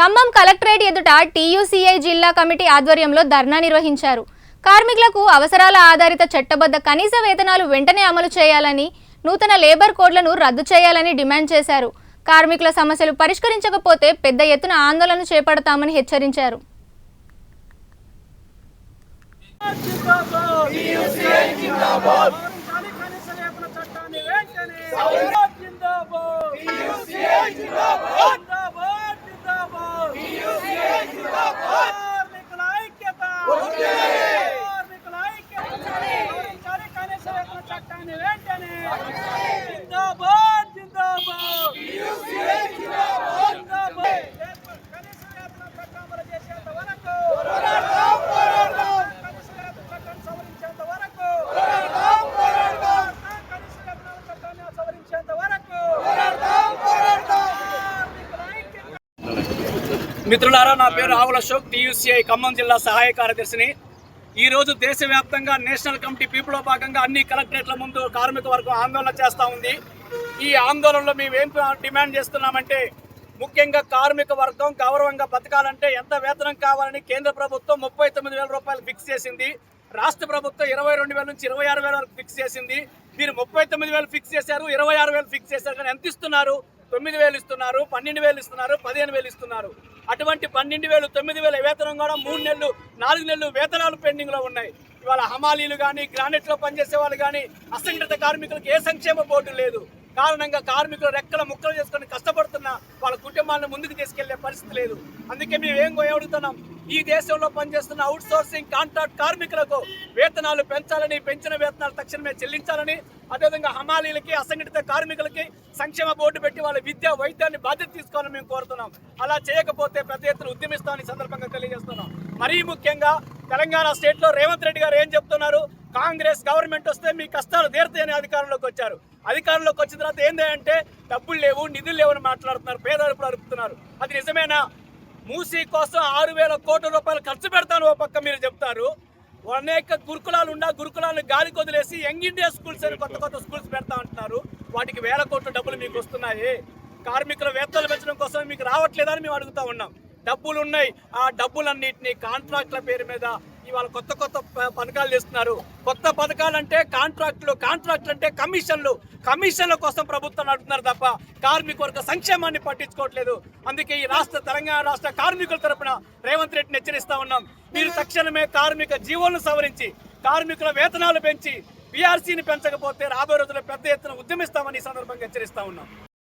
Khammam collectorate ఎదుట TUCI జిల్లా committee ఆధ్వర్యంలో ధర్నా నిర్వహించారు. కార్మికులకు అవసరాల ఆధారిత చట్టబద్ధ కనీస వేతనాలు వెంటనే అమలు చేయాలని, నూతన లేబర్ కోడ్లను రద్దు చేయాలని డిమాండ్ చేశారు. కార్మికుల సమస్యలు పరిష్కరించకపోతే పెద్ద ఎత్తున ఆందోళన చేపడతామని హెచ్చరించారు. మిత్రులారా, నా పేరు ఆవుల అశోక్, టీయూసీఐ ఖమ్మం జిల్లా సహాయ కార్యదర్శిని. ఈరోజు దేశవ్యాప్తంగా నేషనల్ కమిటీ పిలుపులో భాగంగా అన్ని కలెక్టరేట్ల ముందు కార్మిక వర్గం ఆందోళన చేస్తూ ఉంది. ఈ ఆందోళనలో మేము ఏం డిమాండ్ చేస్తున్నామంటే, ముఖ్యంగా కార్మిక వర్గం గౌరవంగా బతకాలంటే ఎంత వేతనం కావాలని కేంద్ర ప్రభుత్వం 39,000 రూపాయలు ఫిక్స్ చేసింది. రాష్ట్ర ప్రభుత్వం 22,000 నుంచి 26,000 వరకు ఫిక్స్ చేసింది. మీరు 39,000 ఫిక్స్ చేశారు, 26,000 ఫిక్స్ చేశారు, కానీ ఎంత ఇస్తున్నారు? 9,000 ఇస్తున్నారు, 12,000 ఇస్తున్నారు, 15,000 ఇస్తున్నారు. అటువంటి 12,000, 9,000 వేతనం కూడా 3 నెలలు 4 నెలలు వేతనాలు పెండింగ్లో ఉన్నాయి. ఇవాళ హమాలీలు కానీ, గ్రానైట్లో పనిచేసే వాళ్ళు కానీ, అసంఘటిత కార్మికులకు ఏ సంక్షేమ బోర్డు లేదు. కారణంగా కార్మికులు రెక్కల ముక్కలు చేసుకొని కష్టపడుతున్న వాళ్ళ కుటుంబాలను ముందుకు తీసుకెళ్లే పరిస్థితి లేదు. అందుకే మేము ఏం అడుగుతున్నాం, ఈ దేశంలో పనిచేస్తున్న అవుట్ సోర్సింగ్ కాంట్రాక్ట్ కార్మికులకు వేతనాలు పెంచాలని, పెంచిన వేతనాలు తక్షణమే చెల్లించాలని, అదేవిధంగా హమాలీలకి, అసంఘటిత కార్మికులకి సంక్షేమ బోర్డు పెట్టి వాళ్ళ విద్య, వైద్యాన్ని బాధ్యత తీసుకోవాలని మేము కోరుతున్నాం. అలా చేయకపోతే పెద్ద ఎత్తున ఉద్యమిస్తామని సందర్భంగా తెలియజేస్తున్నాం. మరీ ముఖ్యంగా తెలంగాణ స్టేట్లో రేవంత్ రెడ్డి గారు ఏం చెప్తున్నారు? కాంగ్రెస్ గవర్నమెంట్ వస్తే మీ కష్టాలు తీరుతాయని అధికారంలోకి వచ్చారు. అధికారంలోకి వచ్చిన తర్వాత ఏంటంటే డబ్బులు లేవు, నిధులు లేవని మాట్లాడుతున్నారు, పేదరికలు అరుపుతున్నారు. అది నిజమేనా? మూసీ కోసం 6,000 కోట్ల రూపాయలు ఖర్చు పెడతాను ఓ పక్క మీరు చెప్తారు. అనేక గురుకులాలు గురుకులాలను గాలికి వదిలేసి యంగ్ ఇండియా స్కూల్స్ అని కొత్త స్కూల్స్ పెడతా అంటున్నారు. వాటికి 1,000 కోట్ల డబ్బులు మీకు వస్తున్నాయి. కార్మికుల వేతనాలు పెంచడం కోసం మీకు రావట్లేదని మేము అడుగుతా ఉన్నాం. డబ్బులు ఉన్నాయి, ఆ డబ్బులన్నింటినీ కాంట్రాక్ట్ల పేరు మీద ఇవాళ కొత్త పథకాలు చేస్తున్నారు. కొత్త పథకాలు అంటే కాంట్రాక్టులు అంటే కమిషన్ల కోసం ప్రభుత్వం నడుపుతున్నారు తప్ప కార్మిక వర్గ సంక్షేమాన్ని పట్టించుకోవట్లేదు. అందుకే ఈ తెలంగాణ రాష్ట్ర కార్మికుల తరపున రేవంత్ రెడ్డిని హెచ్చరిస్తా ఉన్నాం. మీరు తక్షణమే కార్మిక జీవోలను సవరించి కార్మికుల వేతనాలు పెంచి PRCని పెంచకపోతే రాబోయే రోజుల్లో పెద్ద ఎత్తున ఉద్యమిస్తామని ఈ సందర్భంగా హెచ్చరిస్తా ఉన్నాం.